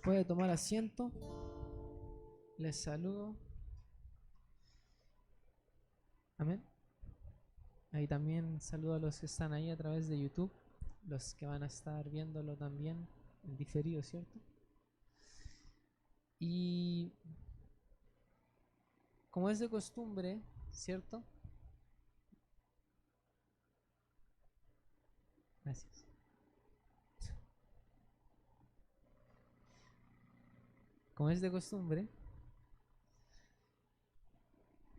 Puede tomar asiento. Les saludo. Amén. Ahí también saludo a los que están ahí a través de YouTube, los que van a estar viéndolo también en diferido, ¿cierto? Y como es de costumbre, ¿cierto? Gracias. Como es de costumbre,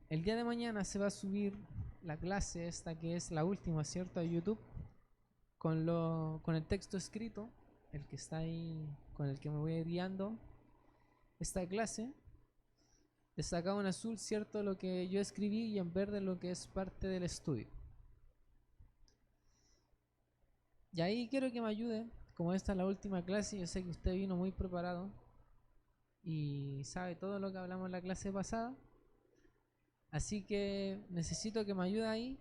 el día de mañana se va a subir la clase esta que es la última, ¿cierto? A YouTube con el texto escrito, el que está ahí, con el que me voy guiando esta clase. Destacado en azul, ¿cierto? Lo que yo escribí y en verde lo que es parte del estudio. Y ahí quiero que me ayude, como esta es la última clase, yo sé que usted vino muy preparado y sabe todo lo que hablamos en la clase pasada. Así que necesito que me ayude ahí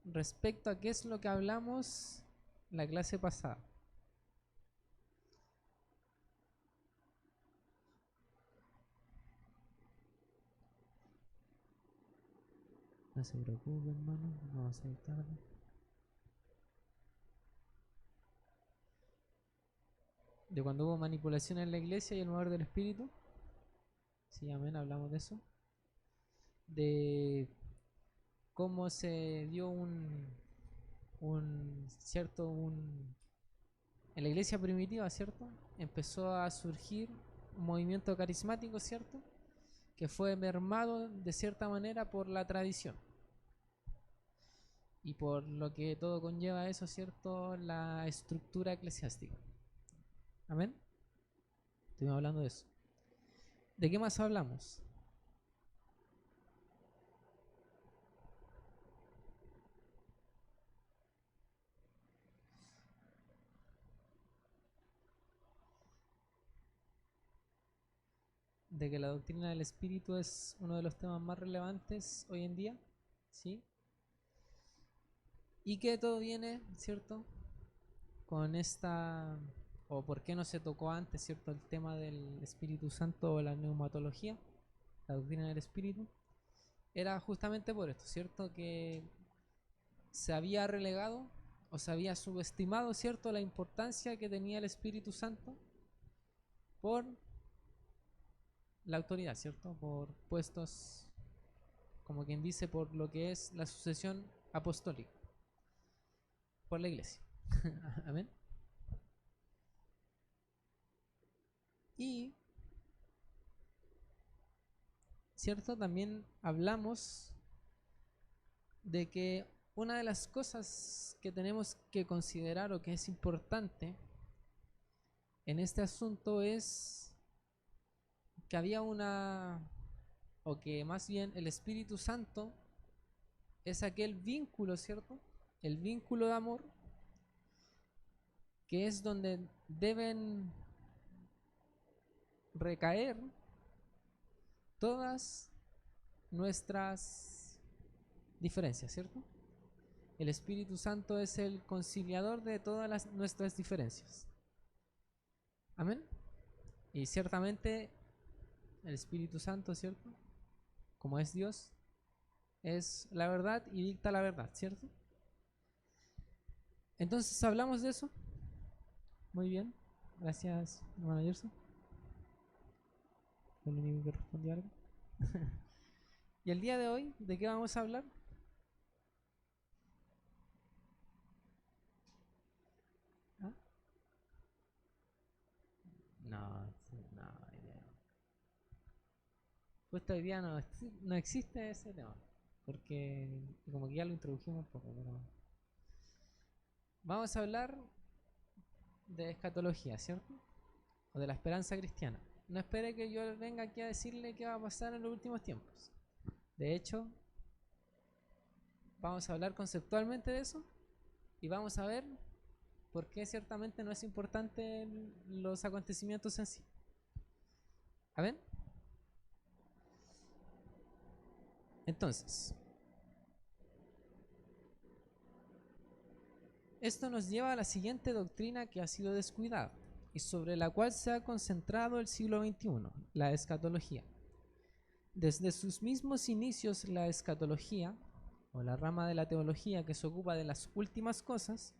respecto a qué es lo que hablamos la clase pasada. No se preocupe, hermano, no vamos a ir tarde. De cuando hubo manipulación en la iglesia y el mover del espíritu. Sí, amén, hablamos de eso. De cómo se dio en la iglesia primitiva, ¿cierto? Empezó a surgir un movimiento carismático, ¿cierto? Que fue mermado de cierta manera por la tradición y por lo que todo conlleva eso, ¿cierto? La estructura eclesiástica. Amén. Estuvimos hablando de eso. ¿De qué más hablamos? De que la doctrina del espíritu es uno de los temas más relevantes hoy en día, ¿sí? Y que todo viene, ¿cierto? Con esta, o por qué no se tocó antes, ¿cierto? El tema del Espíritu Santo o la neumatología, la doctrina del espíritu, era justamente por esto, ¿cierto? Que se había relegado o se había subestimado, ¿cierto? La importancia que tenía el Espíritu Santo por la autoridad, ¿cierto? Por puestos, como quien dice, por lo que es la sucesión apostólica, por la iglesia. Amén. Y, ¿cierto? También hablamos de que una de las cosas que tenemos que considerar o que es importante en este asunto es que había una, o que más bien el Espíritu Santo es aquel vínculo, ¿cierto? El vínculo de amor que es donde deben recaer todas nuestras diferencias, ¿cierto? El Espíritu Santo es el conciliador de todas nuestras diferencias. Amén. Y ciertamente el Espíritu Santo, ¿cierto? Como es Dios, es la verdad y dicta la verdad, ¿cierto? Entonces hablamos de eso. Muy bien. Gracias, hermano Yerso. Fue el único que respondió algo. Y el día de hoy, ¿de qué vamos a hablar? ¿Ah? No, no, justo hoy día no existe ese tema. Porque como que ya lo introdujimos un poco, pero vamos a hablar de escatología, ¿cierto? O de la esperanza cristiana. No espere que yo venga aquí a decirle qué va a pasar en los últimos tiempos. De hecho, vamos a hablar conceptualmente de eso y vamos a ver por qué ciertamente no es importante los acontecimientos en sí. ¿A ver? Entonces, esto nos lleva a la siguiente doctrina que ha sido descuidada, y sobre la cual se ha concentrado el siglo XXI, la escatología. Desde sus mismos inicios, la escatología, o la rama de la teología que se ocupa de las últimas cosas,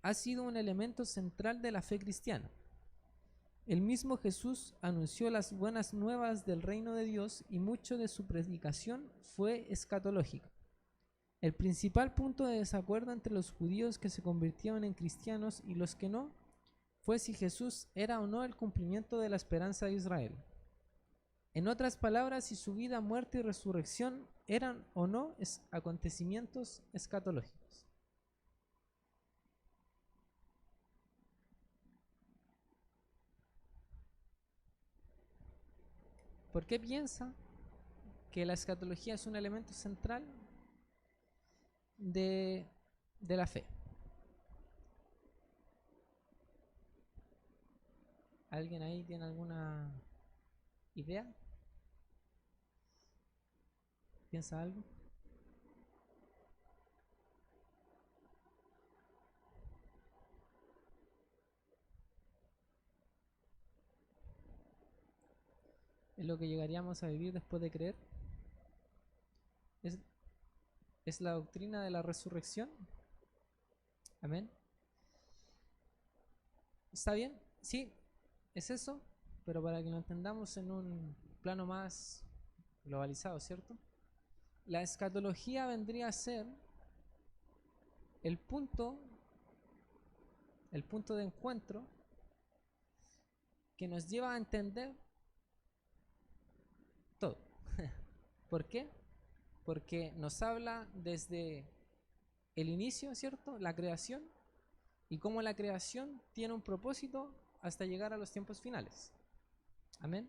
ha sido un elemento central de la fe cristiana. El mismo Jesús anunció las buenas nuevas del reino de Dios y mucho de su predicación fue escatológica. El principal punto de desacuerdo entre los judíos que se convirtieron en cristianos y los que no fue si Jesús era o no el cumplimiento de la esperanza de Israel. En otras palabras, si su vida, muerte y resurrección eran o no acontecimientos escatológicos. ¿Por qué piensa que la escatología es un elemento central de la fe? ¿Alguien ahí tiene alguna idea? ¿Piensa algo? ¿Es lo que llegaríamos a vivir después de creer? ¿Es la doctrina de la resurrección? Amén. ¿Está bien? Sí, es eso, pero para que lo entendamos en un plano más globalizado, ¿cierto? La escatología vendría a ser el punto de encuentro que nos lleva a entender todo. ¿Por qué? Porque nos habla desde el inicio, ¿cierto? La creación, y cómo la creación tiene un propósito hasta llegar a los tiempos finales. Amén.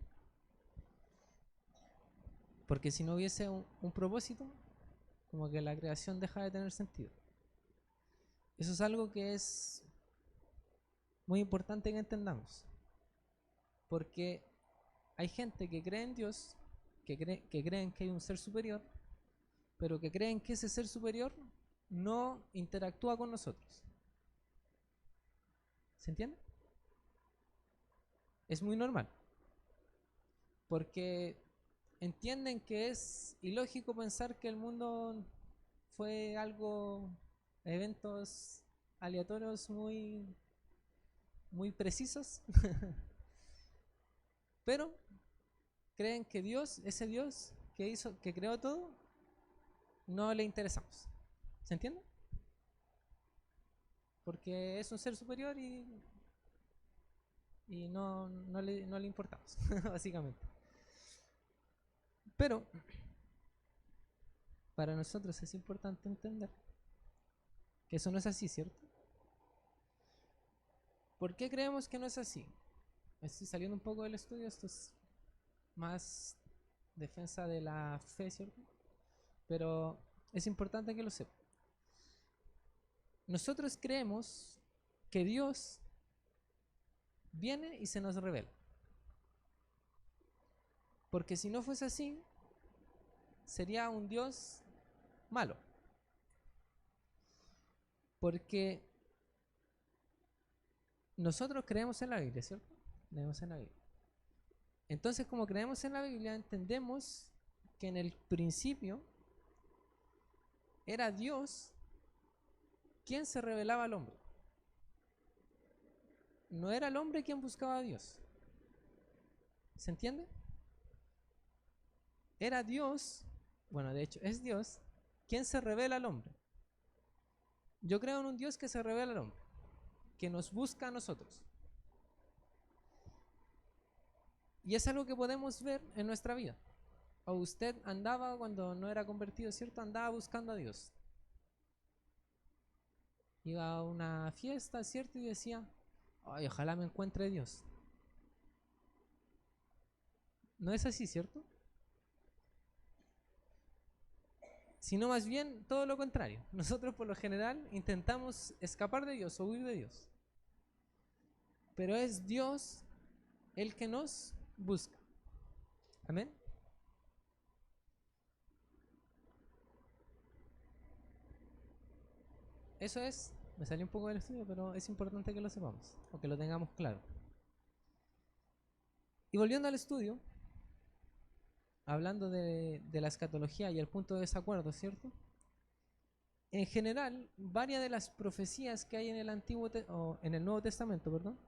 Porque si no hubiese un propósito, como que la creación deja de tener sentido. Eso es algo que es muy importante que entendamos. Porque hay gente que cree en Dios, que creen que hay un ser superior, pero que creen que ese ser superior no interactúa con nosotros. ¿Se entiende? Es muy normal. Porque entienden que es ilógico pensar que el mundo fue algo, eventos aleatorios muy precisos, pero creen que Dios, ese Dios que creó todo, no le interesamos. ¿Se entiende? Porque es un ser superior y no le importamos, básicamente. Pero para nosotros es importante entender que eso no es así, ¿cierto? ¿Por qué creemos que no es así? Estoy saliendo un poco del estudio, esto es más defensa de la fe, ¿cierto? Pero es importante que lo sepa. Nosotros creemos que Dios viene y se nos revela. Porque si no fuese así, sería un Dios malo. Porque nosotros creemos en la Biblia, ¿cierto? Creemos en la Biblia. Entonces, como creemos en la Biblia, entendemos que en el principio era Dios quien se revelaba al hombre. No era el hombre quien buscaba a Dios. ¿Se entiende? Era Dios, bueno, de hecho es Dios quien se revela al hombre. Yo creo en un Dios que se revela al hombre, que nos busca a nosotros. Y es algo que podemos ver en nuestra vida. O usted andaba cuando no era convertido, ¿cierto? Andaba buscando a Dios. Iba a una fiesta, ¿cierto? Y decía, ay, ojalá me encuentre Dios. No es así, ¿cierto? Sino más bien todo lo contrario. Nosotros por lo general intentamos escapar de Dios o huir de Dios. Pero es Dios el que nos busca. Amén. Eso es Me salió un poco del estudio, pero es importante que lo sepamos o que lo tengamos claro. Y volviendo al estudio, hablando de la escatología y el punto de desacuerdo, ¿cierto? En general, varias de las profecías que hay en el en el Nuevo Testamento, perdón,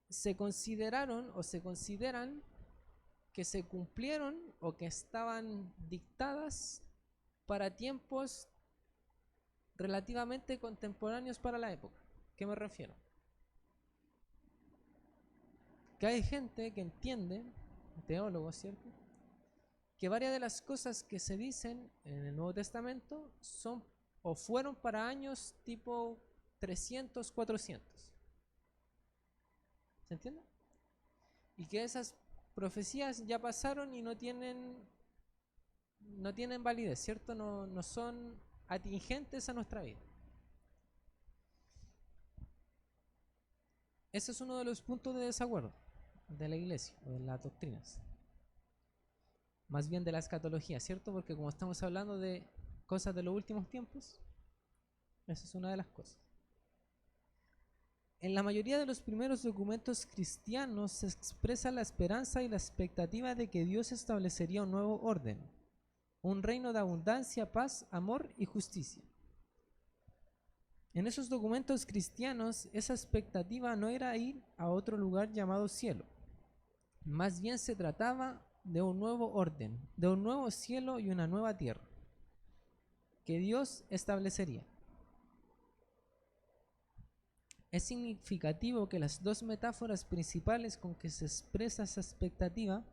se consideraron o se consideran que se cumplieron o que estaban dictadas para tiempos relativamente contemporáneos para la época. ¿Qué me refiero? Que hay gente que entiende, teólogos, ¿cierto?, que varias de las cosas que se dicen en el Nuevo Testamento son o fueron para años tipo 300, 400. ¿Se entiende? Y que esas profecías ya pasaron y no tienen validez, ¿cierto? No son atingentes a nuestra vida. Ese es uno de los puntos de desacuerdo de la iglesia o de las doctrinas. Más bien de la escatología, ¿cierto? Porque como estamos hablando de cosas de los últimos tiempos, esa es una de las cosas. En la mayoría de los primeros documentos cristianos se expresa la esperanza y la expectativa de que Dios establecería un nuevo orden, un reino de abundancia, paz, amor y justicia. En esos documentos cristianos, esa expectativa no era ir a otro lugar llamado cielo. Más bien se trataba de un nuevo orden, de un nuevo cielo y una nueva tierra, que Dios establecería. Es significativo que las dos metáforas principales con que se expresa esa expectativa,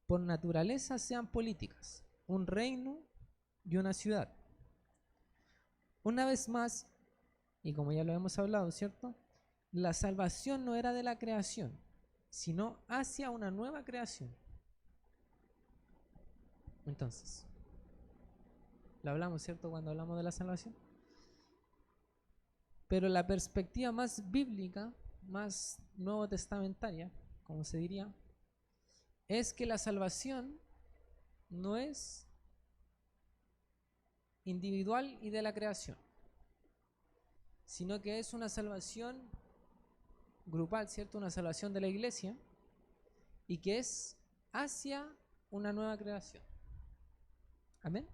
por naturaleza, sean políticas, un reino y una ciudad. Una vez más, y como ya lo hemos hablado, ¿cierto?, la salvación no era de la creación, sino hacia una nueva creación. Entonces, lo hablamos, ¿cierto?, cuando hablamos de la salvación. Pero la perspectiva más bíblica, más nuevo testamentaria, como se diría, es que la salvación no es individual y de la creación, sino que es una salvación grupal, ¿cierto? Una salvación de la iglesia y que es hacia una nueva creación. Amén.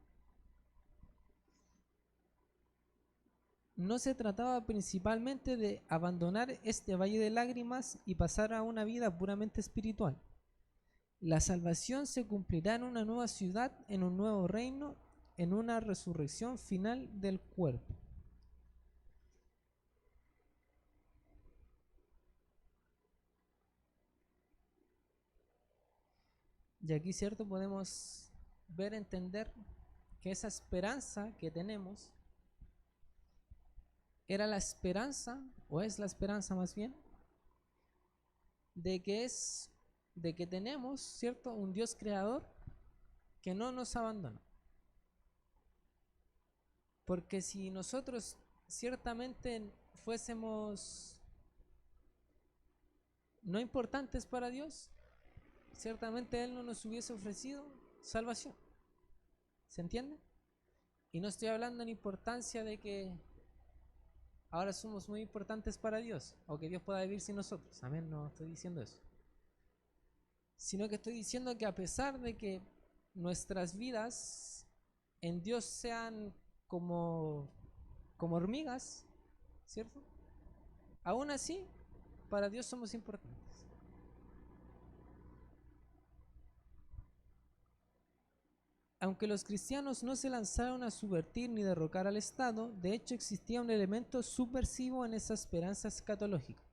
No se trataba principalmente de abandonar este valle de lágrimas y pasar a una vida puramente espiritual. La salvación se cumplirá en una nueva ciudad, en un nuevo reino, en una resurrección final del cuerpo. Y aquí, ¿cierto?, podemos ver, entender que esa esperanza que tenemos era la esperanza, o es la esperanza más bien, de que tenemos, ¿cierto?, un Dios creador que no nos abandona. Porque si nosotros ciertamente fuésemos no importantes para Dios, ciertamente Él no nos hubiese ofrecido salvación. ¿Se entiende? Y no estoy hablando en importancia de que ahora somos muy importantes para Dios o que Dios pueda vivir sin nosotros. Amén, no estoy diciendo eso. Sino que estoy diciendo que a pesar de que nuestras vidas en Dios sean como hormigas, ¿cierto? Aún así, para Dios somos importantes. Aunque los cristianos no se lanzaron a subvertir ni derrocar al Estado, de hecho existía un elemento subversivo en esa esperanza escatológica.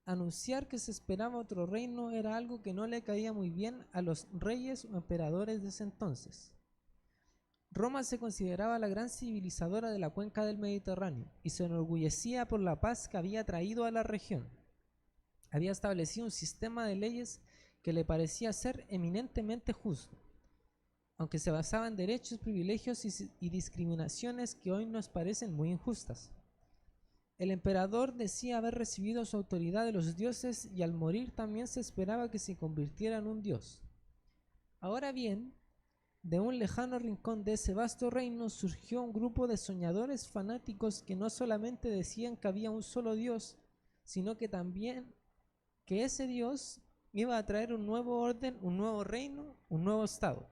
Anunciar que se esperaba otro reino era algo que no le caía muy bien a los reyes o emperadores de ese entonces. Roma se consideraba la gran civilizadora de la cuenca del Mediterráneo y se enorgullecía por la paz que había traído a la región. Había establecido un sistema de leyes que le parecía ser eminentemente justo, aunque se basaba en derechos, privilegios y discriminaciones que hoy nos parecen muy injustas. El emperador decía haber recibido su autoridad de los dioses y al morir también se esperaba que se convirtiera en un dios. Ahora bien, de un lejano rincón de ese vasto reino surgió un grupo de soñadores fanáticos que no solamente decían que había un solo Dios, sino que también que ese Dios iba a traer un nuevo orden, un nuevo reino, un nuevo estado.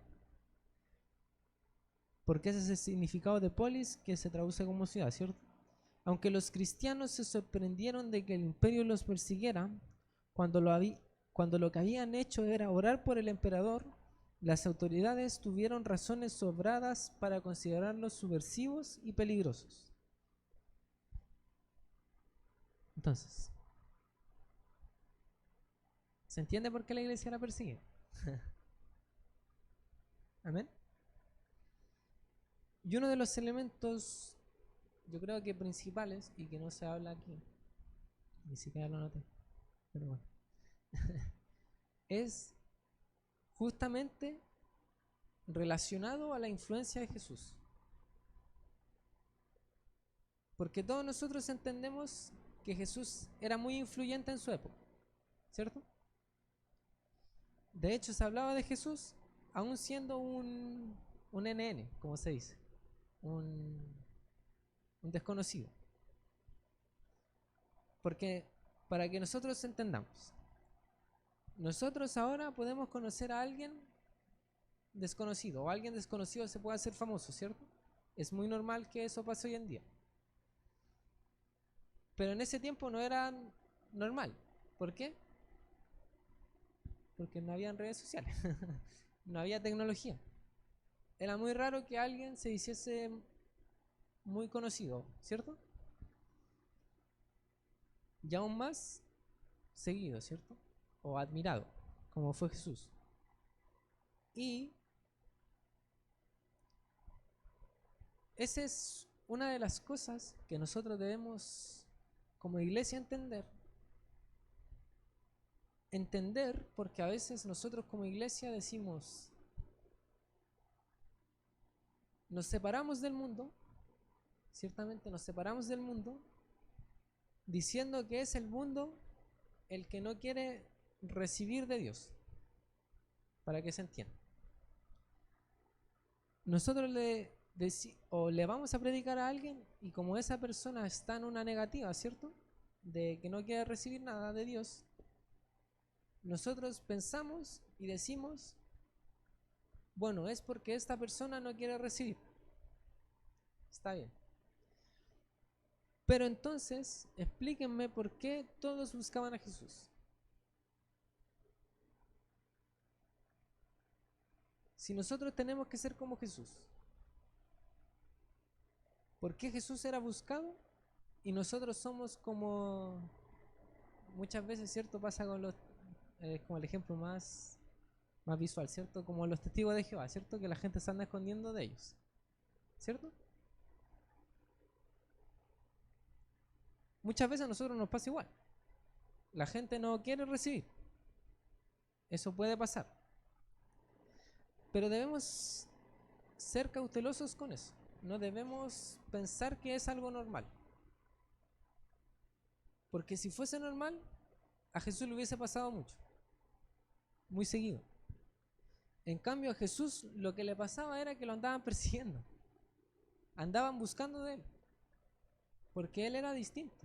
Porque ese es el significado de polis, que se traduce como ciudad, ¿cierto? Aunque los cristianos se sorprendieron de que el imperio los persiguiera, cuando lo que habían hecho era orar por el emperador, las autoridades tuvieron razones sobradas para considerarlos subversivos y peligrosos. Entonces, ¿se entiende por qué la iglesia era perseguida? Amén. Y uno de los elementos, yo creo que principales, y que no se habla aquí, ni siquiera lo noté, pero bueno, es justamente relacionado a la influencia de Jesús. Porque todos nosotros entendemos que Jesús era muy influyente en su época, ¿cierto? De hecho, se hablaba de Jesús aún siendo un NN, como se dice, un desconocido. Porque para que nosotros entendamos, nosotros ahora podemos conocer a alguien desconocido, o alguien desconocido se puede hacer famoso, ¿cierto? Es muy normal que eso pase hoy en día. Pero en ese tiempo no era normal. ¿Por qué? Porque no había redes sociales, no había tecnología. Era muy raro que alguien se hiciese muy conocido, ¿cierto? Y aún más seguido, ¿cierto? O admirado, como fue Jesús. Y esa es una de las cosas que nosotros debemos como iglesia entender, porque a veces nosotros como iglesia decimos, nos separamos del mundo, ciertamente nos separamos del mundo, diciendo que es el mundo el que no quiere recibir de Dios, para que se entienda. Nosotros le vamos a predicar a alguien y como esa persona está en una negativa, ¿cierto? De que no quiere recibir nada de Dios, nosotros pensamos y decimos, bueno, es porque esta persona no quiere recibir. Está bien. Pero entonces, explíquenme por qué todos buscaban a Jesús. Si nosotros tenemos que ser como Jesús, ¿por qué Jesús era buscado y nosotros somos como muchas veces, ¿cierto? Pasa con los, como el ejemplo más visual, ¿cierto? Como los testigos de Jehová, ¿cierto? Que la gente se anda escondiendo de ellos, ¿cierto? Muchas veces a nosotros nos pasa igual. La gente no quiere recibir. Eso puede pasar. Pero debemos ser cautelosos con eso. No debemos pensar que es algo normal. Porque si fuese normal, a Jesús le hubiese pasado mucho. Muy seguido. En cambio a Jesús lo que le pasaba era que lo andaban persiguiendo. Andaban buscando de él. Porque él era distinto.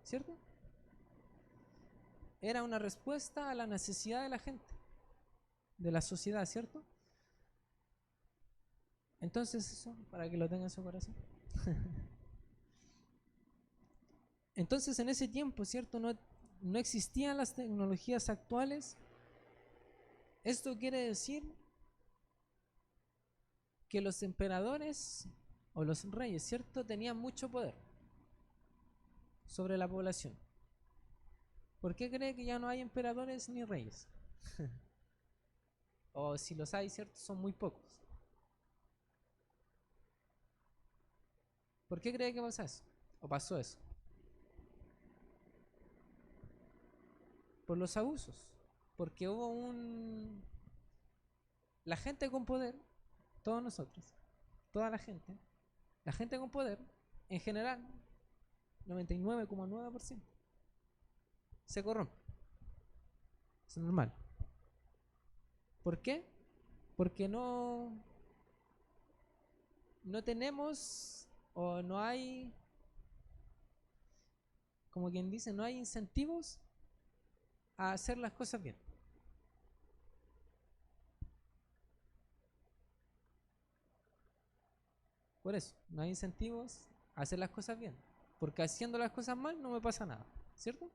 ¿Cierto? Era una respuesta a la necesidad de la gente. De la sociedad, ¿cierto? Entonces eso, para que lo tenga en su corazón. Entonces en ese tiempo, ¿cierto? No existían las tecnologías actuales. Esto quiere decir que los emperadores o los reyes, ¿cierto? Tenían mucho poder sobre la población. ¿Por qué cree que ya no hay emperadores ni reyes? O si los hay, ¿cierto? Son muy pocos. ¿Por qué cree que pasa eso? ¿O pasó eso? Por los abusos. Porque hubo la gente con poder, todos nosotros, toda la gente con poder, en general, 99,9%, se corrompe. Es normal. ¿Por qué? Porque no tenemos o no hay, como quien dice, no hay incentivos a hacer las cosas bien. Por eso, no hay incentivos a hacer las cosas bien. Porque haciendo las cosas mal no me pasa nada, ¿cierto?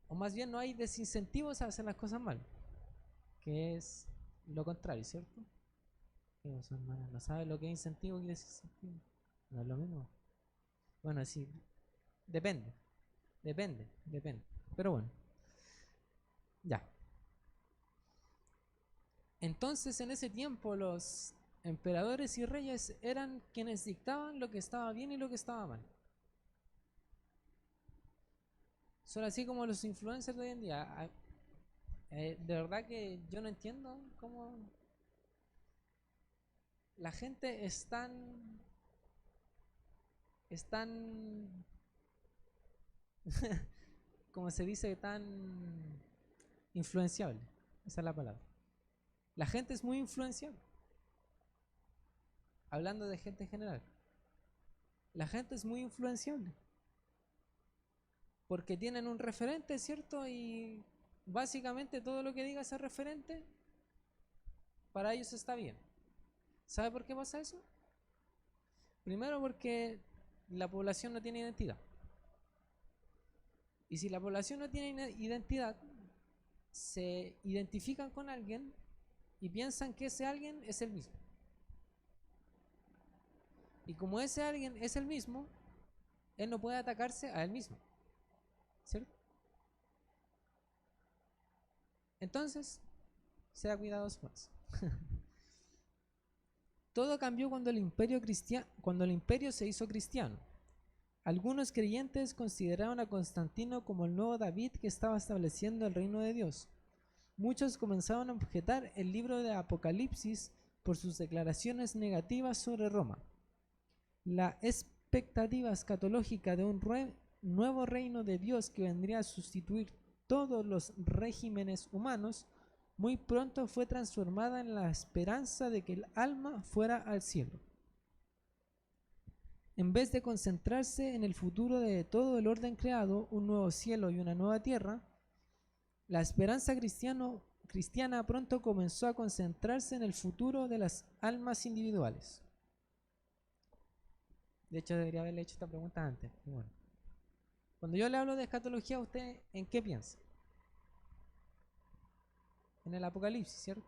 O más bien no hay desincentivos a hacer las cosas mal, que es lo contrario, ¿cierto? ¿No sabes lo que es incentivo y desincentivo? No es lo mismo. Bueno, sí, depende. Pero bueno, ya. Entonces en ese tiempo los emperadores y reyes eran quienes dictaban lo que estaba bien y lo que estaba mal. Son así como los influencers de hoy en día. De verdad que yo no entiendo cómo la gente es tan, como se dice, tan influenciable. Esa es la palabra. La gente es muy influenciable. Hablando de gente en general. La gente es muy influenciable. Porque tienen un referente, ¿cierto? Y básicamente todo lo que diga ese referente, para ellos está bien. ¿Sabe por qué pasa eso? Primero porque la población no tiene identidad. Y si la población no tiene identidad, se identifican con alguien y piensan que ese alguien es el mismo. Y como ese alguien es el mismo, él no puede atacarse a él mismo, ¿cierto? Entonces, sea cuidadoso con eso. Todo cambió cuando el imperio se hizo cristiano. Algunos creyentes consideraron a Constantino como el nuevo David que estaba estableciendo el reino de Dios. Muchos comenzaron a objetar el libro de Apocalipsis por sus declaraciones negativas sobre Roma. La expectativa escatológica de un nuevo reino de Dios que vendría a sustituir todos los regímenes humanos muy pronto fue transformada en la esperanza de que el alma fuera al cielo. En vez de concentrarse en el futuro de todo el orden creado, un nuevo cielo y una nueva tierra, la esperanza cristiana pronto comenzó a concentrarse en el futuro de las almas individuales. De hecho, debería haberle hecho esta pregunta antes. Bueno. Cuando yo le hablo de escatología, ¿usted en qué piensa? En el Apocalipsis, ¿cierto?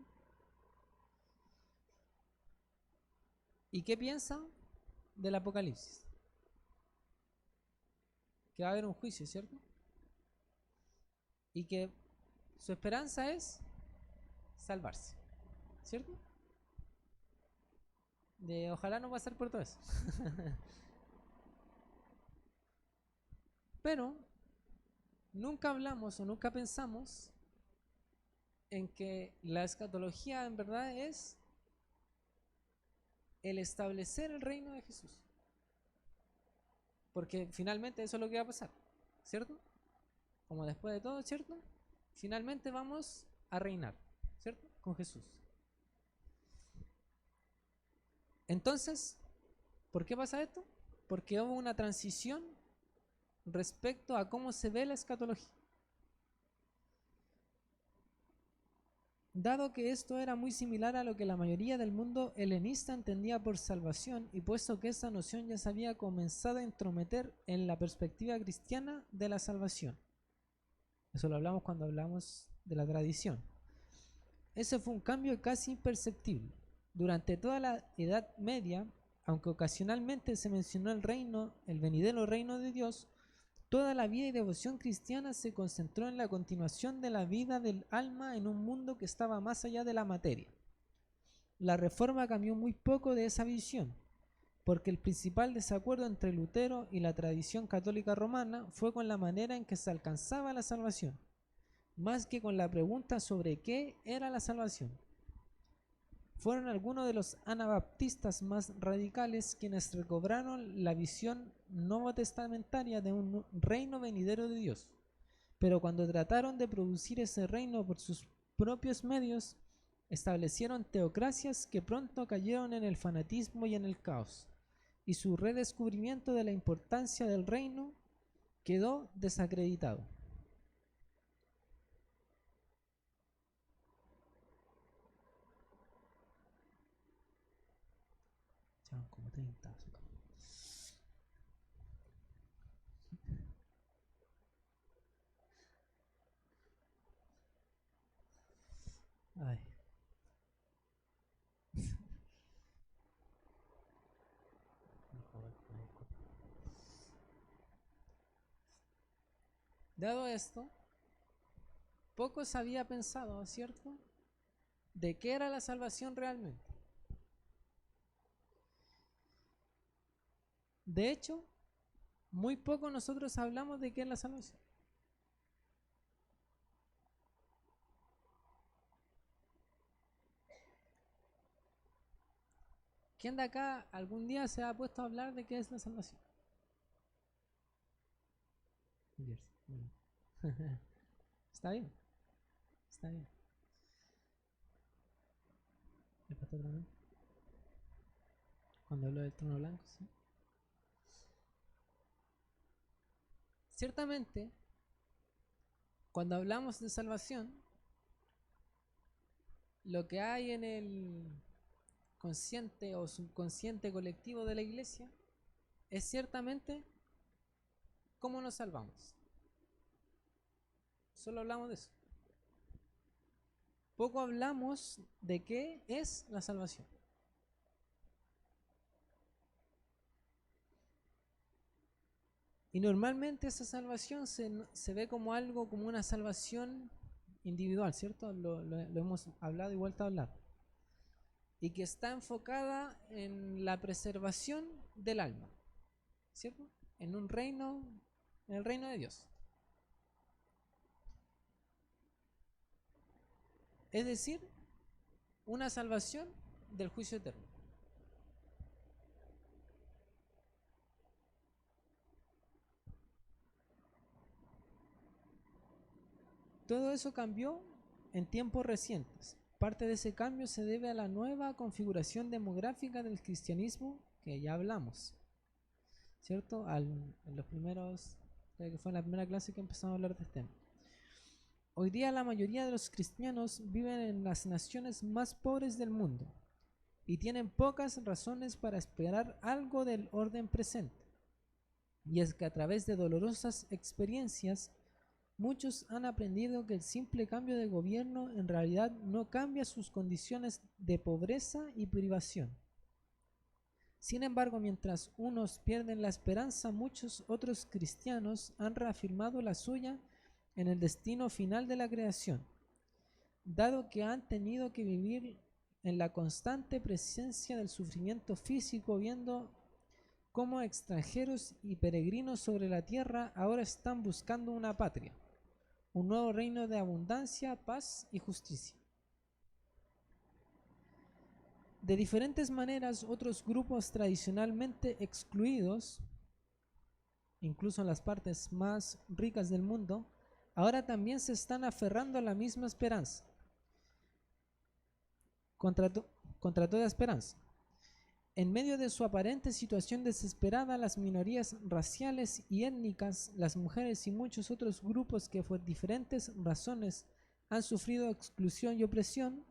¿Y qué piensa del Apocalipsis? Que va a haber un juicio, ¿cierto? Y que su esperanza es salvarse, ¿cierto? Ojalá no pasar por todo eso. Pero nunca hablamos o nunca pensamos en que la escatología en verdad es el establecer el reino de Jesús. Porque finalmente eso es lo que va a pasar, ¿cierto? Como después de todo, ¿cierto? Finalmente vamos a reinar, ¿cierto? Con Jesús. Entonces, ¿por qué pasa esto? Porque hubo una transición respecto a cómo se ve la escatología. Dado que esto era muy similar a lo que la mayoría del mundo helenista entendía por salvación, y puesto que esta noción ya se había comenzado a intrometer en la perspectiva cristiana de la salvación. Eso lo hablamos cuando hablamos de la tradición. Ese fue un cambio casi imperceptible. Durante toda la Edad Media, aunque ocasionalmente se mencionó el venidero reino de Dios, toda la vida y devoción cristiana se concentró en la continuación de la vida del alma en un mundo que estaba más allá de la materia. La Reforma cambió muy poco de esa visión, porque el principal desacuerdo entre Lutero y la tradición católica romana fue con la manera en que se alcanzaba la salvación, más que con la pregunta sobre qué era la salvación. Fueron algunos de los anabaptistas más radicales quienes recobraron la visión novotestamentaria de un reino venidero de Dios, pero cuando trataron de producir ese reino por sus propios medios establecieron teocracias que pronto cayeron en el fanatismo y en el caos, y su redescubrimiento de la importancia del reino quedó desacreditado. Ya, como 30. Ay. Dado esto, poco se había pensado, ¿cierto?, de qué era la salvación realmente. De hecho, muy poco nosotros hablamos de qué es la salvación. ¿Quién de acá algún día se ha puesto a hablar de qué es la salvación? Está bien, está bien. El pastor también. Cuando habló del trono blanco, sí. Ciertamente, cuando hablamos de salvación, lo que hay en el consciente o subconsciente colectivo de la iglesia es ciertamente cómo nos salvamos. Solo hablamos de eso. Poco hablamos de qué es la salvación. Y normalmente esa salvación se ve como algo, como una salvación individual, ¿cierto? Lo hemos hablado y vuelto a hablar. Y que está enfocada en la preservación del alma, ¿cierto? En un reino, en el reino de Dios. Es decir, una salvación del juicio eterno. Todo eso cambió en tiempos recientes. Parte de ese cambio se debe a la nueva configuración demográfica del cristianismo que ya hablamos, ¿cierto? En los primeros, creo que fue en la primera clase que empezamos a hablar de este tema. Hoy día la mayoría de los cristianos viven en las naciones más pobres del mundo y tienen pocas razones para esperar algo del orden presente. Y es que a través de dolorosas experiencias, muchos han aprendido que el simple cambio de gobierno en realidad no cambia sus condiciones de pobreza y privación. Sin embargo, mientras unos pierden la esperanza, muchos otros cristianos han reafirmado la suya en el destino final de la creación, dado que han tenido que vivir en la constante presencia del sufrimiento físico, viendo cómo extranjeros y peregrinos sobre la tierra ahora están buscando una patria, un nuevo reino de abundancia, paz y justicia. De diferentes maneras, otros grupos tradicionalmente excluidos, incluso en las partes más ricas del mundo, ahora también se están aferrando a la misma esperanza, contra toda esperanza. En medio de su aparente situación desesperada, las minorías raciales y étnicas, las mujeres y muchos otros grupos que por diferentes razones han sufrido exclusión y opresión,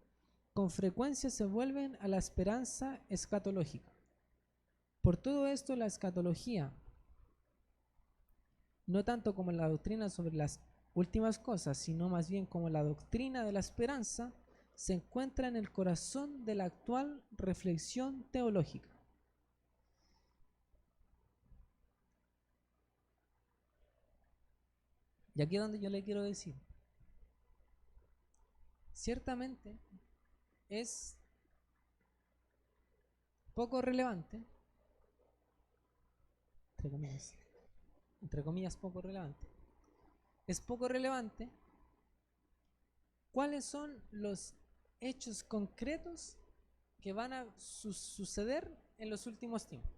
con frecuencia se vuelven a la esperanza escatológica. Por todo esto, la escatología, no tanto como la doctrina sobre las últimas cosas, sino más bien como la doctrina de la esperanza, se encuentra en el corazón de la actual reflexión teológica. Y aquí es donde yo le quiero decir, ciertamente es poco relevante, entre comillas poco relevante, es poco relevante cuáles son los hechos concretos que van a suceder en los últimos tiempos.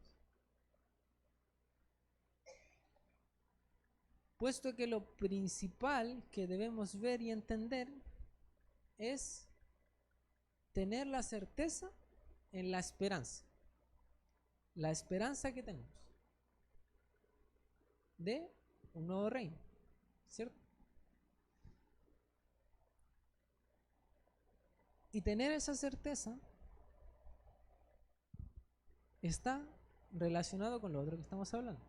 Puesto que lo principal que debemos ver y entender es tener la certeza en la esperanza que tenemos de un nuevo reino, ¿cierto? Y tener esa certeza está relacionado con lo otro que estamos hablando,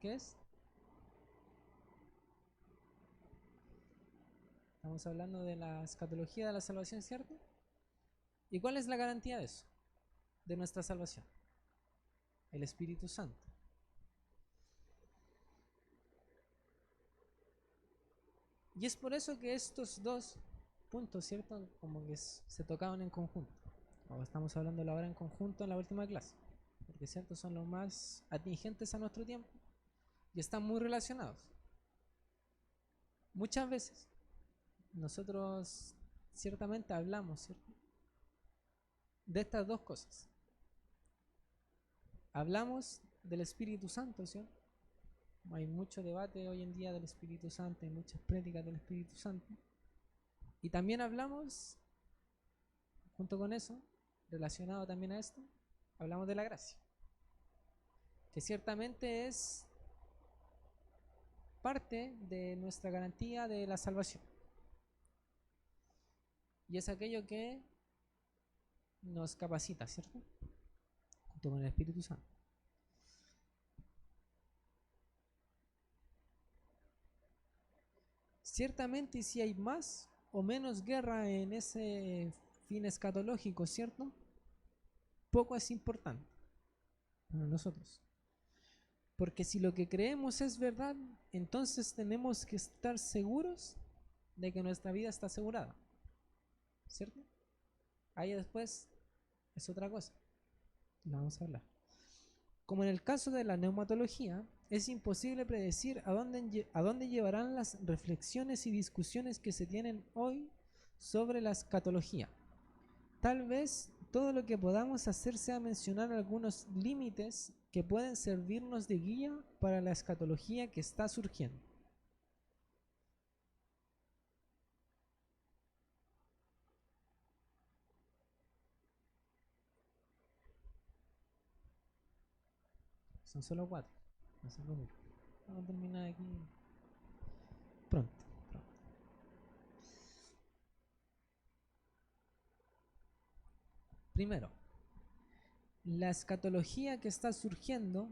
que es, estamos hablando de la escatología de la salvación, ¿cierto? ¿Y cuál es la garantía de eso? De nuestra salvación. El Espíritu Santo. Y es por eso que estos dos puntos, ¿cierto? Como que se tocaban en conjunto. O estamos hablando ahora en conjunto en la última clase. Porque, ¿cierto? Son los más atingentes a nuestro tiempo y están muy relacionados. Muchas veces nosotros ciertamente hablamos, ¿cierto?, de estas dos cosas. Hablamos del Espíritu Santo, ¿cierto? Hay mucho debate hoy en día del Espíritu Santo, hay muchas prédicas del Espíritu Santo. Y también hablamos, junto con eso, relacionado también a esto, hablamos de la gracia, que ciertamente es parte de nuestra garantía de la salvación. Y es aquello que nos capacita, ¿cierto?, junto con el Espíritu Santo. Ciertamente, si hay más o menos guerra en ese fin escatológico, ¿cierto?, poco es importante para nosotros. Porque si lo que creemos es verdad, entonces tenemos que estar seguros de que nuestra vida está asegurada, ¿cierto? Ahí después es otra cosa, la vamos a hablar. Como en el caso de la neumatología, es imposible predecir a dónde llevarán las reflexiones y discusiones que se tienen hoy sobre la escatología. Tal vez todo lo que podamos hacer sea mencionar algunos límites que pueden servirnos de guía para la escatología que está surgiendo. Son solo 4, no son números. Vamos a terminar aquí pronto. Primero, la escatología que está surgiendo,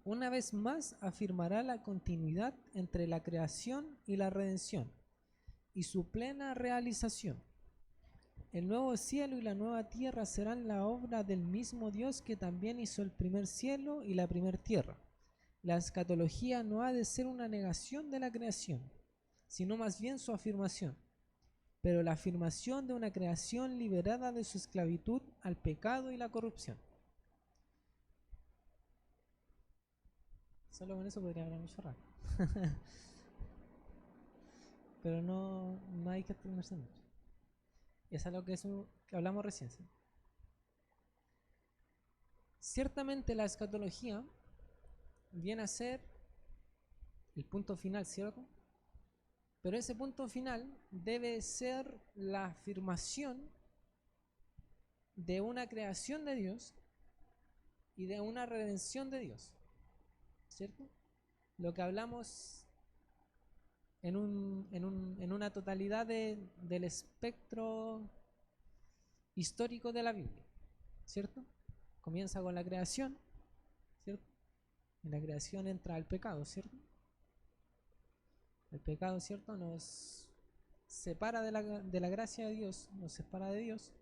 una vez más, afirmará la continuidad entre la creación y la redención y su plena realización. El nuevo cielo y la nueva tierra serán la obra del mismo Dios que también hizo el primer cielo y la primer tierra. La escatología no ha de ser una negación de la creación, sino más bien su afirmación, pero la afirmación de una creación liberada de su esclavitud al pecado y la corrupción. Solo con eso podría hablar mucho rato. Pero no hay que extenderse mucho. Es algo que hablamos recién, ¿sí? Ciertamente la escatología viene a ser el punto final, ¿cierto? Pero ese punto final debe ser la afirmación de una creación de Dios y de una redención de Dios, ¿cierto? Lo que hablamos en una totalidad del espectro histórico de la Biblia, ¿cierto? Comienza con la creación, ¿cierto? En la creación entra el pecado, ¿cierto? El pecado, ¿cierto?, nos separa de la gracia de Dios, nos separa de Dios.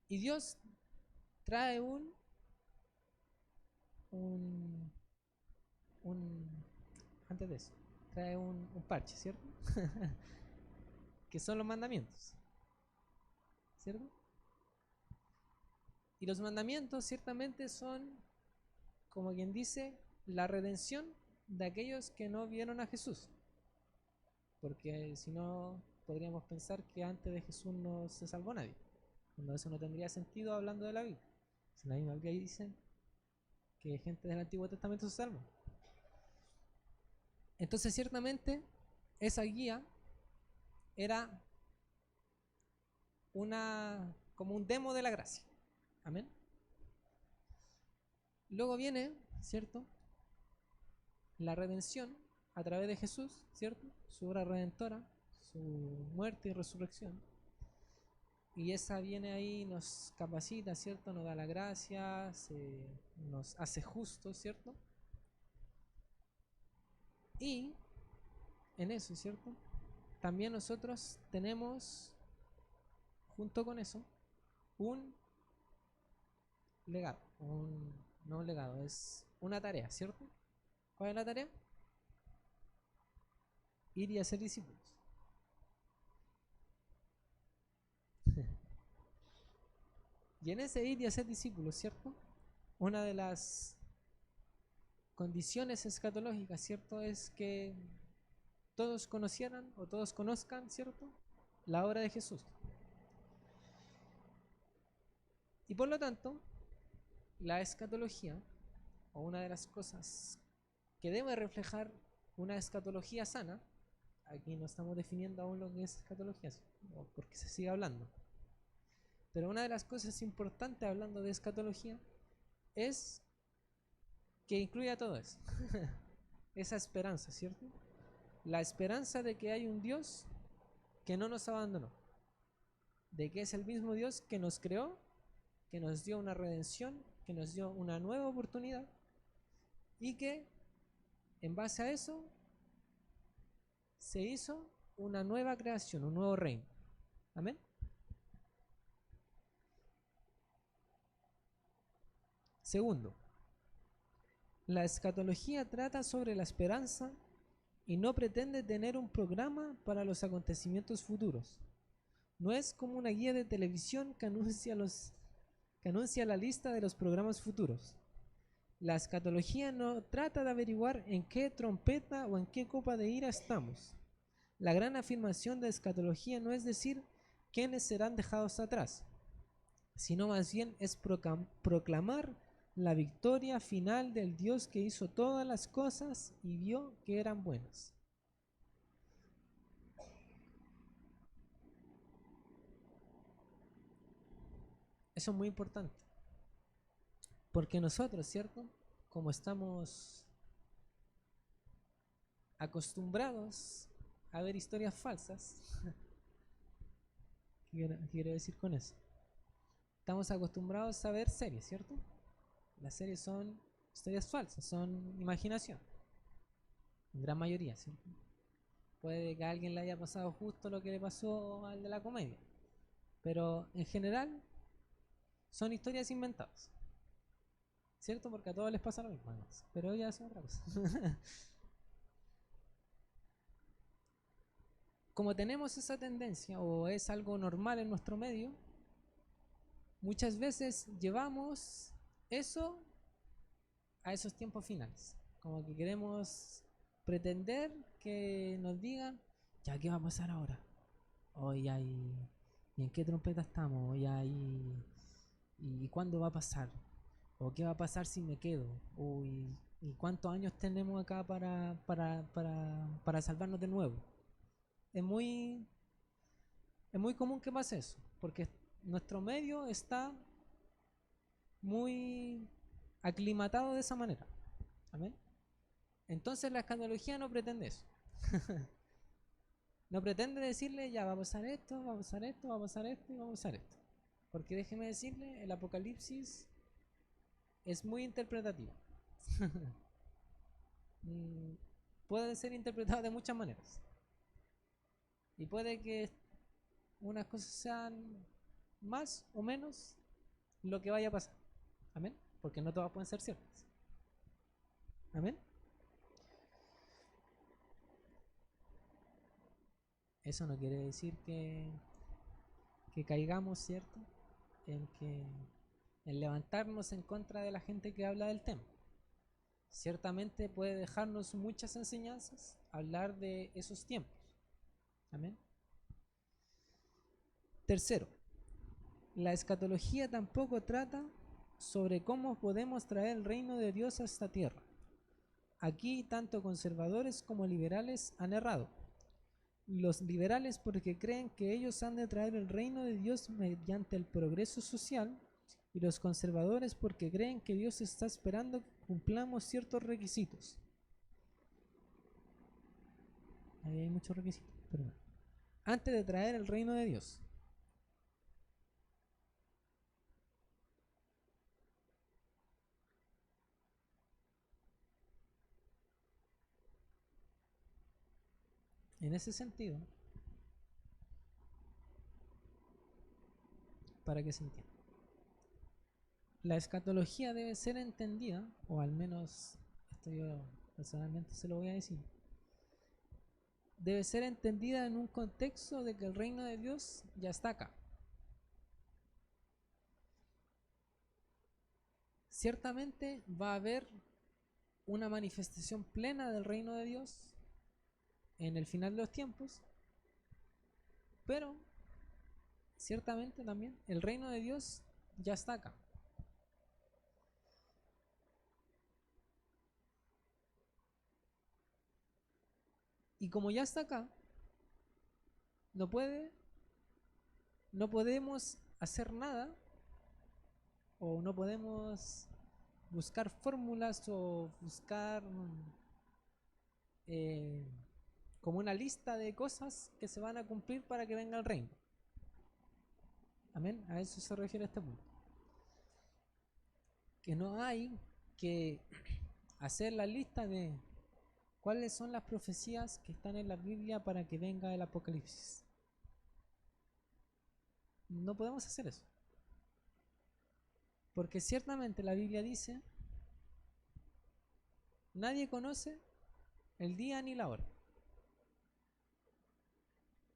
Y Dios trae antes de eso, trae un parche, ¿cierto? Que son los mandamientos, ¿cierto? Y los mandamientos ciertamente son, como quien dice, la redención de aquellos que no vieron a Jesús. Porque si no, podríamos pensar que antes de Jesús no se salvó nadie, cuando eso no tendría sentido hablando de la Biblia. Si la misma Biblia dice que gente del Antiguo Testamento se salvó. Entonces ciertamente esa guía era como un demo de la gracia. Amén. Luego viene, ¿cierto?, la redención a través de Jesús, ¿cierto?, su obra redentora, su muerte y resurrección. Y esa viene ahí, nos capacita, ¿cierto?, nos da la gracia, nos hace justos, ¿cierto? Y en eso, ¿cierto?, también nosotros tenemos, junto con eso, un legado, no un legado, es una tarea, ¿cierto? ¿Cuál es la tarea? Ir y hacer discípulos. Y en ese ir y hacer discípulos, ¿cierto?, una de las condiciones escatológicas, ¿cierto?, es que todos conocieran o todos conozcan, ¿cierto?, la obra de Jesús. Y por lo tanto, la escatología, o una de las cosas que debe reflejar una escatología sana, aquí no estamos definiendo aún lo que es escatología, porque se sigue hablando, pero una de las cosas importantes hablando de escatología es que incluya todo eso. Esa esperanza, ¿cierto? La esperanza de que hay un Dios que no nos abandonó, de que es el mismo Dios que nos creó, que nos dio una redención, que nos dio una nueva oportunidad, y que en base a eso se hizo una nueva creación, un nuevo reino. Amén. Segundo, la escatología trata sobre la esperanza y no pretende tener un programa para los acontecimientos futuros. No es como una guía de televisión que anuncia la lista de los programas futuros. La escatología no trata de averiguar en qué trompeta o en qué copa de ira estamos. La gran afirmación de escatología no es decir quiénes serán dejados atrás, sino más bien es proclamar la victoria final del Dios que hizo todas las cosas y vio que eran buenas. Eso es muy importante, porque nosotros, ¿cierto?, como estamos acostumbrados a ver historias falsas, ¿qué quiero decir con eso? Estamos acostumbrados a ver series, ¿cierto? Las series son historias falsas, son imaginación, en gran mayoría, ¿cierto? Puede que a alguien le haya pasado justo lo que le pasó al de la comedia, pero en general son historias inventadas, ¿cierto? Porque a todos les pasa lo mismo, además, pero ya es otra cosa. Como tenemos esa tendencia, o es algo normal en nuestro medio, muchas veces llevamos eso a esos tiempos finales. Como que queremos pretender que nos digan, ya, ¿qué va a pasar ahora? Hoy hay, ¿y en qué trompeta estamos? Hoy hay, ¿y cuándo va a pasar? ¿O qué va a pasar si me quedo? Uy, ¿y cuántos años tenemos acá para salvarnos de nuevo? Es muy, es muy común que pase eso, porque nuestro medio está muy aclimatado de esa manera. ¿Amén? Entonces la escatología no pretende eso. No pretende decirle, ya va a pasar esto, va a pasar esto, va a pasar esto y va a pasar esto. Porque déjeme decirle, el Apocalipsis es muy interpretativo. Puede ser interpretado de muchas maneras. Y puede que unas cosas sean más o menos lo que vaya a pasar. Amén. Porque no todas pueden ser ciertas. Amén. Eso no quiere decir que caigamos, ¿cierto?, en levantarnos en contra de la gente que habla del tema. Ciertamente puede dejarnos muchas enseñanzas hablar de esos tiempos. Amén. Tercero, la escatología tampoco trata sobre cómo podemos traer el reino de Dios a esta tierra. Aquí tanto conservadores como liberales han errado. Los liberales porque creen que ellos han de traer el reino de Dios mediante el progreso social, y los conservadores porque creen que Dios está esperando que cumplamos ciertos requisitos. Ahí hay muchos requisitos, pero bueno. Antes de traer el reino de Dios. En ese sentido, para que se entienda, la escatología debe ser entendida, o al menos esto yo personalmente se lo voy a decir, debe ser entendida en un contexto de que el reino de Dios ya está acá. Ciertamente va a haber una manifestación plena del reino de Dios en el final de los tiempos, pero ciertamente también el reino de Dios ya está acá. Y como ya está acá, no podemos hacer nada, o no podemos buscar fórmulas o buscar eh, como una lista de cosas que se van a cumplir para que venga el reino. Amén. A eso se refiere este punto. Que no hay que hacer la lista de cuáles son las profecías que están en la Biblia para que venga el Apocalipsis. No podemos hacer eso. Porque ciertamente la Biblia dice, nadie conoce el día ni la hora.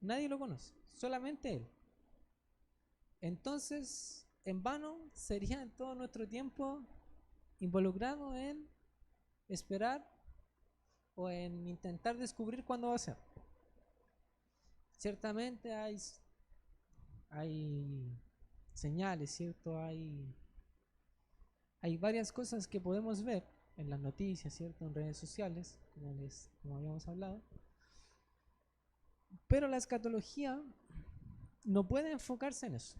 Nadie lo conoce, solamente Él. Entonces, en vano sería en todo nuestro tiempo involucrado en esperar o en intentar descubrir cuándo va a ser. Ciertamente hay señales, ¿cierto? Hay varias cosas que podemos ver en las noticias, ¿cierto? En redes sociales, como habíamos hablado. Pero la escatología no puede enfocarse en eso,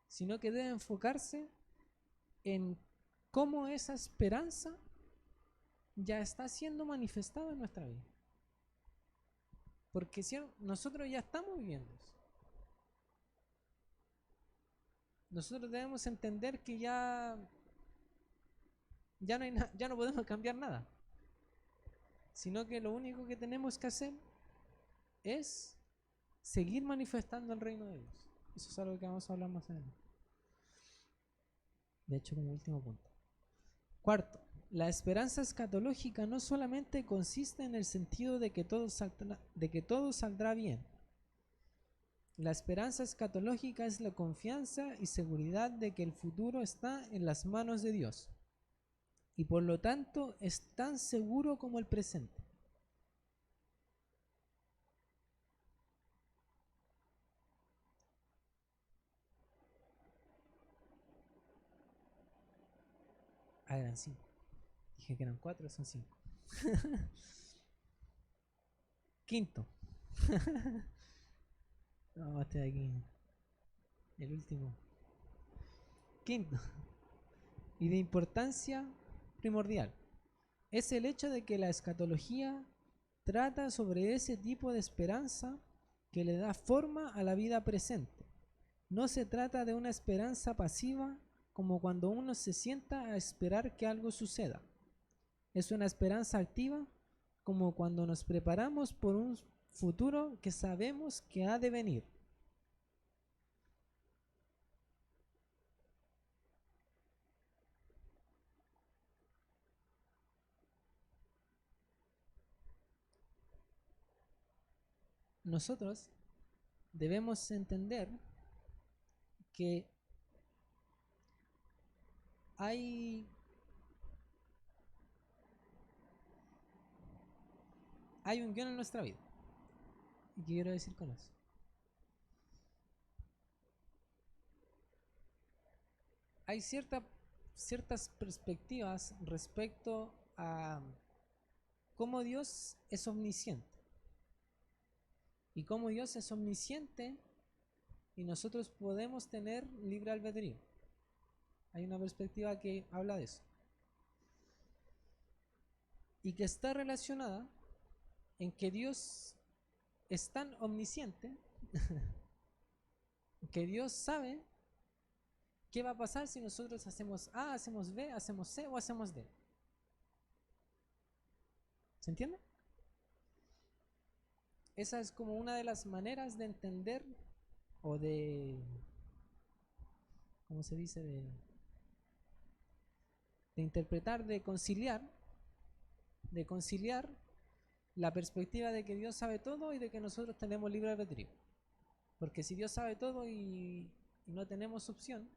sino que debe enfocarse en cómo esa esperanza ya está siendo manifestada en nuestra vida. Porque si nosotros ya estamos viviendo eso. Nosotros debemos entender que ya no podemos cambiar nada, sino que lo único que tenemos que hacer es seguir manifestando el reino de Dios. Eso es algo que vamos a hablar más adelante. De hecho, como último punto. Cuarto, la esperanza escatológica no solamente consiste en el sentido de que todo saldrá bien. La esperanza escatológica es la confianza y seguridad de que el futuro está en las manos de Dios, y por lo tanto es tan seguro como el presente. Ah, eran 5. Dije que eran 4, son 5. Quinto. No, este de aquí. El último. Quinto. Y de importancia primordial. Es el hecho de que la escatología trata sobre ese tipo de esperanza que le da forma a la vida presente. No se trata de una esperanza pasiva como cuando uno se sienta a esperar que algo suceda. Es una esperanza activa como cuando nos preparamos por un futuro que sabemos que ha de venir. Nosotros debemos entender que hay un guión en nuestra vida. ¿Y qué quiero decir con eso? Hay ciertas perspectivas respecto a cómo Dios es omnisciente. y cómo Dios es omnisciente y nosotros podemos tener libre albedrío. Hay una perspectiva que habla de eso y que está relacionada en que Dios es tan omnisciente que Dios sabe qué va a pasar si nosotros hacemos A, hacemos B, hacemos C o hacemos D. ¿Se entiende? Esa es como una de las maneras de entender o de, ¿cómo se dice? De interpretar, de conciliar la perspectiva de que Dios sabe todo y de que nosotros tenemos libre albedrío. Porque si Dios sabe todo y no tenemos opción,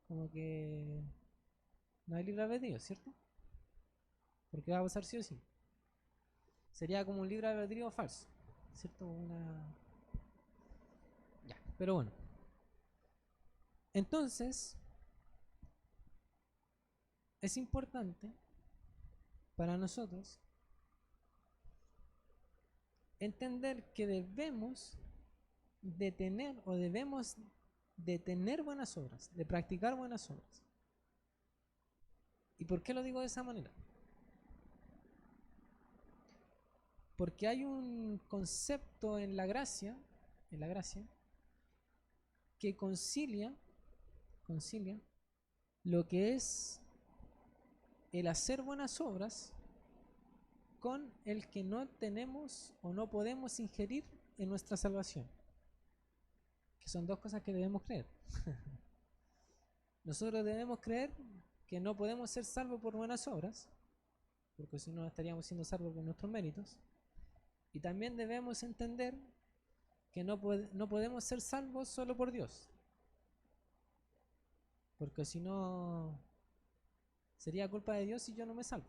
como que no hay libre albedrío, ¿cierto? Porque va a pasar sí o sí. Sería como un libre albedrío falso, ¿cierto? Ya, pero bueno. Entonces, es importante para nosotros entender que debemos de tener o debemos de tener buenas obras, de practicar buenas obras. ¿Y por qué lo digo de esa manera? Porque hay un concepto en la gracia, que concilia lo que es el hacer buenas obras con el que no tenemos o no podemos ingerir en nuestra salvación, que son dos cosas que debemos creer. Nosotros debemos creer que no podemos ser salvos por buenas obras, porque si no estaríamos siendo salvos por nuestros méritos, y también debemos entender que no podemos ser salvos solo por Dios, porque si no sería culpa de Dios si yo no me salvo.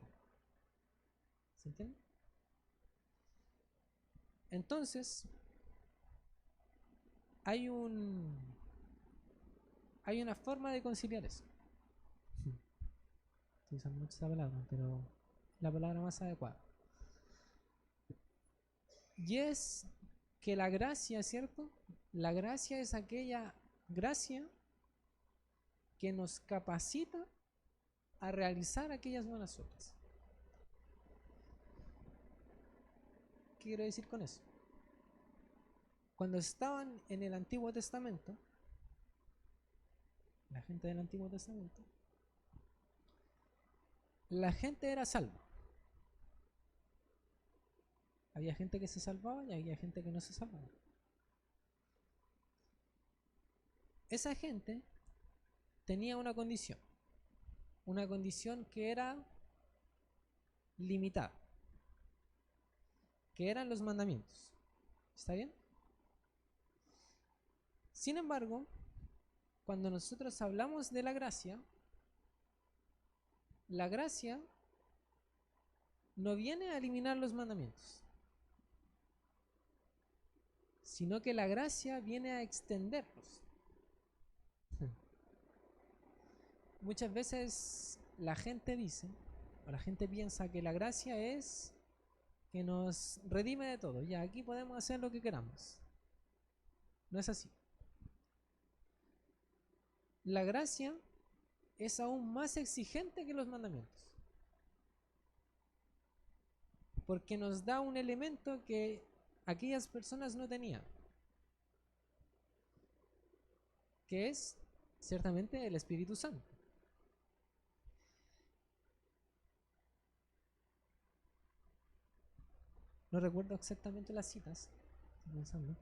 ¿Se entiende? Entonces, hay una forma de conciliar eso. Estoy usando mucho esa palabra, pero la palabra más adecuada. Y es que la gracia, ¿cierto? La gracia es aquella gracia que nos capacita a realizar aquellas buenas obras. ¿Qué quiero decir con eso? Cuando estaban en el Antiguo Testamento, la gente del Antiguo Testamento, la gente era salva. Había gente que se salvaba y había gente que no se salvaba. Esa gente tenía una condición que era limitada, que eran los mandamientos. ¿Está bien? Sin embargo, cuando nosotros hablamos de la gracia no viene a eliminar los mandamientos, sino que la gracia viene a extenderlos. Muchas veces la gente dice, o la gente piensa que la gracia es que nos redime de todo. Ya, aquí podemos hacer lo que queramos. No es así. La gracia es aún más exigente que los mandamientos, porque nos da un elemento que aquellas personas no tenían, que es ciertamente el Espíritu Santo. No recuerdo exactamente las citas, estoy pensando.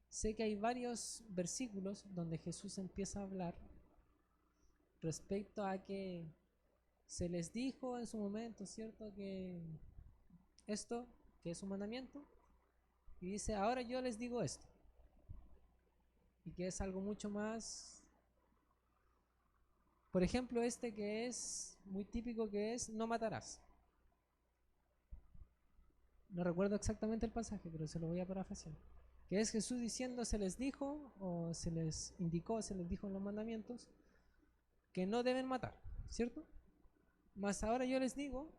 Sé que hay varios versículos donde Jesús empieza a hablar respecto a que se les dijo en su momento, ¿cierto? Que esto, que es un mandamiento, y dice, ahora yo les digo esto, y que es algo mucho más, por ejemplo, este que es muy típico, que es no matarás. No recuerdo exactamente el pasaje, pero se lo voy a parafrasear, que es Jesús diciendo, se les dijo, o se les indicó, se les dijo en los mandamientos, que no deben matar, ¿cierto? Mas ahora yo les digo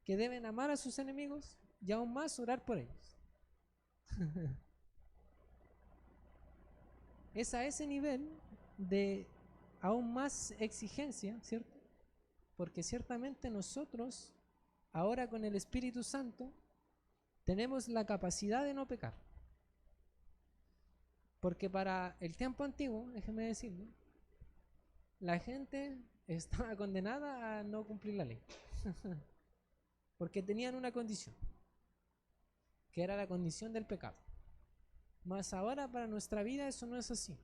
que deben amar a sus enemigos y aún más orar por ellos. Es a ese nivel de aún más exigencia, ¿cierto? Porque ciertamente nosotros, ahora con el Espíritu Santo, tenemos la capacidad de no pecar. Porque para el tiempo antiguo, déjeme decirlo, la gente estaba condenada a no cumplir la ley. Porque tenían una condición, que era la condición del pecado. Mas ahora para nuestra vida eso no es así,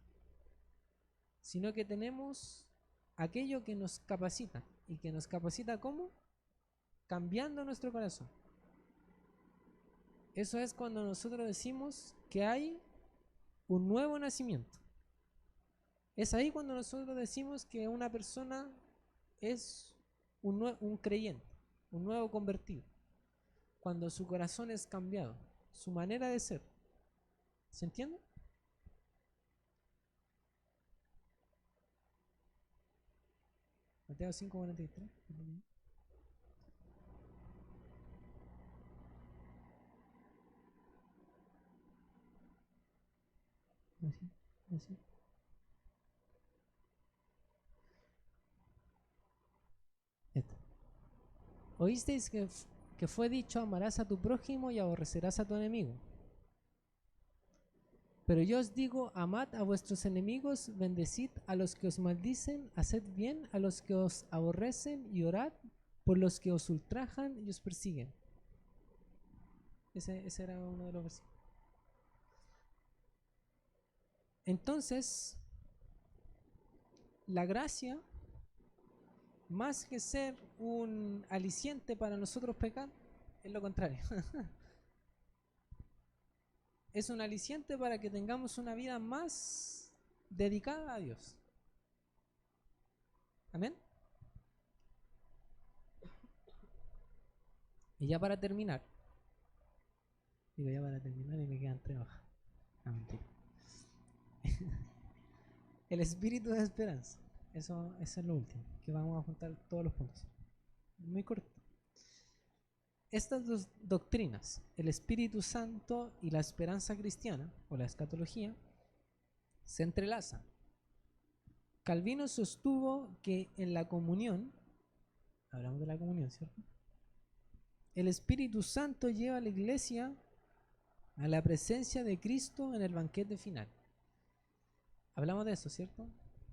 sino que tenemos aquello que nos capacita. ¿Y que nos capacita cómo? Cambiando nuestro corazón. Eso es cuando nosotros decimos que hay un nuevo nacimiento. Es ahí cuando nosotros decimos que una persona es un creyente, un nuevo convertido. Cuando su corazón es cambiado, su manera de ser. ¿Se entiende? Mateo 5:43. Así, así. Esto. Oísteis que fue dicho: amarás a tu prójimo y aborrecerás a tu enemigo. Pero yo os digo, amad a vuestros enemigos, bendecid a los que os maldicen, haced bien a los que os aborrecen y orad por los que os ultrajan y os persiguen. Ese era uno de los versículos. Entonces, la gracia, más que ser un aliciente para nosotros pecar, es lo contrario. Es un aliciente para que tengamos una vida más dedicada a Dios. Amén. Y ya para terminar, digo ya para terminar y me quedan 3 hojas. No, mentira. El espíritu de esperanza. Eso es lo último, que vamos a juntar todos los puntos. Muy corto. Estas dos doctrinas, el Espíritu Santo y la esperanza cristiana, o la escatología, se entrelazan. Calvino sostuvo que en la comunión, hablamos de la comunión, ¿cierto? El Espíritu Santo lleva a la iglesia a la presencia de Cristo en el banquete final. Hablamos de eso, ¿cierto?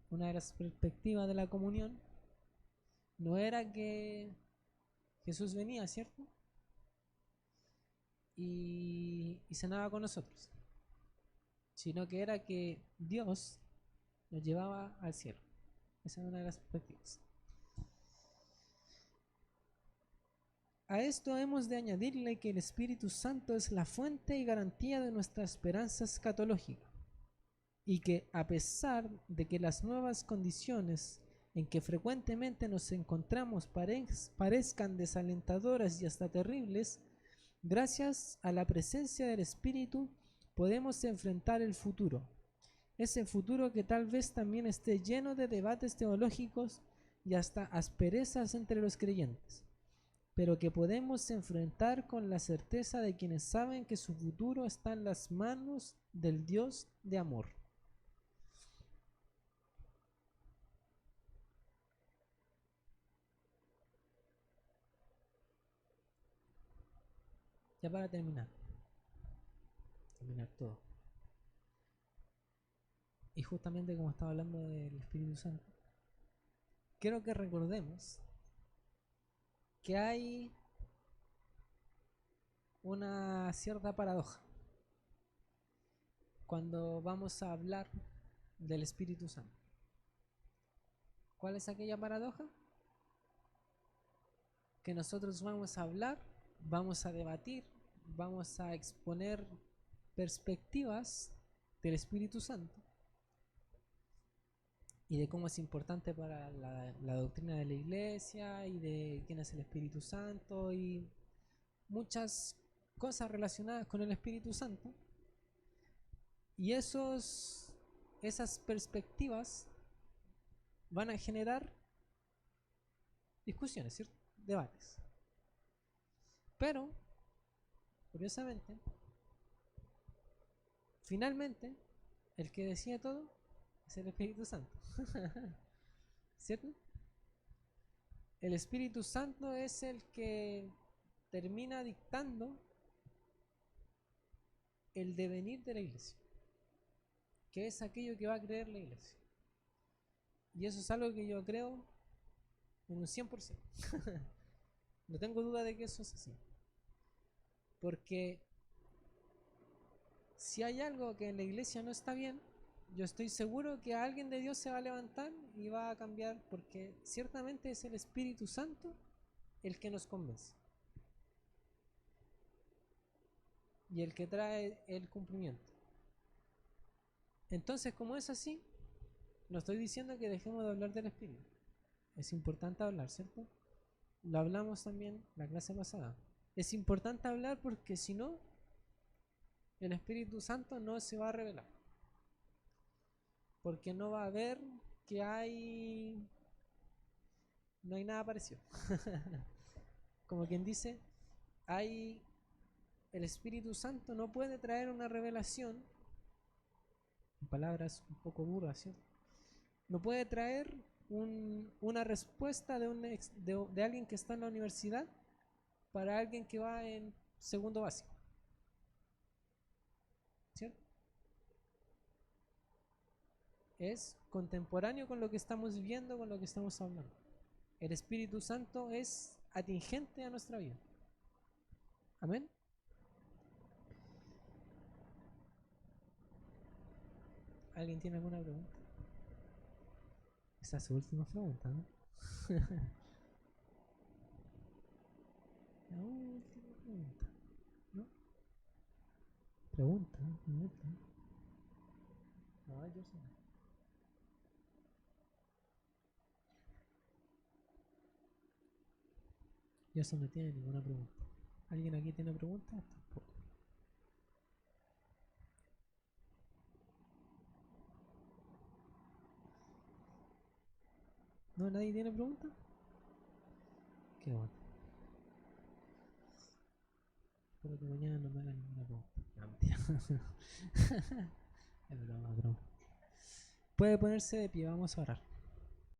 Una de las perspectivas de la comunión no era que Jesús venía, ¿cierto? Y cenaba con nosotros, sino que era que Dios nos llevaba al cielo. Esa es una de las perspectivas. A esto hemos de añadirle que el Espíritu Santo es la fuente y garantía de nuestra esperanza escatológica, y que a pesar de que las nuevas condiciones en que frecuentemente nos encontramos parezcan desalentadoras y hasta terribles, gracias a la presencia del Espíritu podemos enfrentar el futuro. Ese futuro que tal vez también esté lleno de debates teológicos y hasta asperezas entre los creyentes, pero que podemos enfrentar con la certeza de quienes saben que su futuro está en las manos del Dios de amor. Ya para terminar todo. Y justamente como estaba hablando del Espíritu Santo, quiero que recordemos que hay una cierta paradoja cuando vamos a hablar del Espíritu Santo. ¿Cuál es aquella paradoja? Que nosotros vamos a hablar, vamos a debatir, vamos a exponer perspectivas del Espíritu Santo y de cómo es importante para la doctrina de la iglesia y de quién es el Espíritu Santo y muchas cosas relacionadas con el Espíritu Santo. Y esas perspectivas van a generar discusiones, ¿cierto? Debates. Pero, curiosamente, finalmente, el que decide todo es el Espíritu Santo. ¿Cierto? El Espíritu Santo es el que termina dictando el devenir de la iglesia, que es aquello que va a creer la iglesia. Y eso es algo que yo creo en un 100%. No tengo duda de que eso es así. Porque si hay algo que en la iglesia no está bien, yo estoy seguro que alguien de Dios se va a levantar y va a cambiar, porque ciertamente es el Espíritu Santo el que nos convence y el que trae el cumplimiento. Entonces, como es así, no estoy diciendo que dejemos de hablar del Espíritu. Es importante hablar, ¿cierto? Lo hablamos también la clase pasada. Es importante hablar porque si no, el Espíritu Santo no se va a revelar. Porque no va a ver que no hay nada parecido. Como quien dice, el Espíritu Santo no puede traer una revelación, en palabras un poco duras, ¿cierto? No puede traer una respuesta de alguien que está en la universidad para alguien que va en segundo básico, ¿cierto? Es contemporáneo con lo que estamos viviendo, con lo que estamos hablando. El Espíritu Santo es atingente a nuestra vida. Amén. ¿Alguien tiene alguna pregunta? Esa es su última pregunta, ¿no? La última pregunta, ¿no? Pregunta, pregunta. No, yo sé. Yo no tiene ninguna pregunta. ¿Alguien aquí tiene preguntas? Tampoco. ¿No? ¿Nadie tiene preguntas? Qué bueno. Espero que mañana no me hagan ninguna pregunta. No, mentira. Es broma, broma. Puede ponerse de pie, vamos a orar.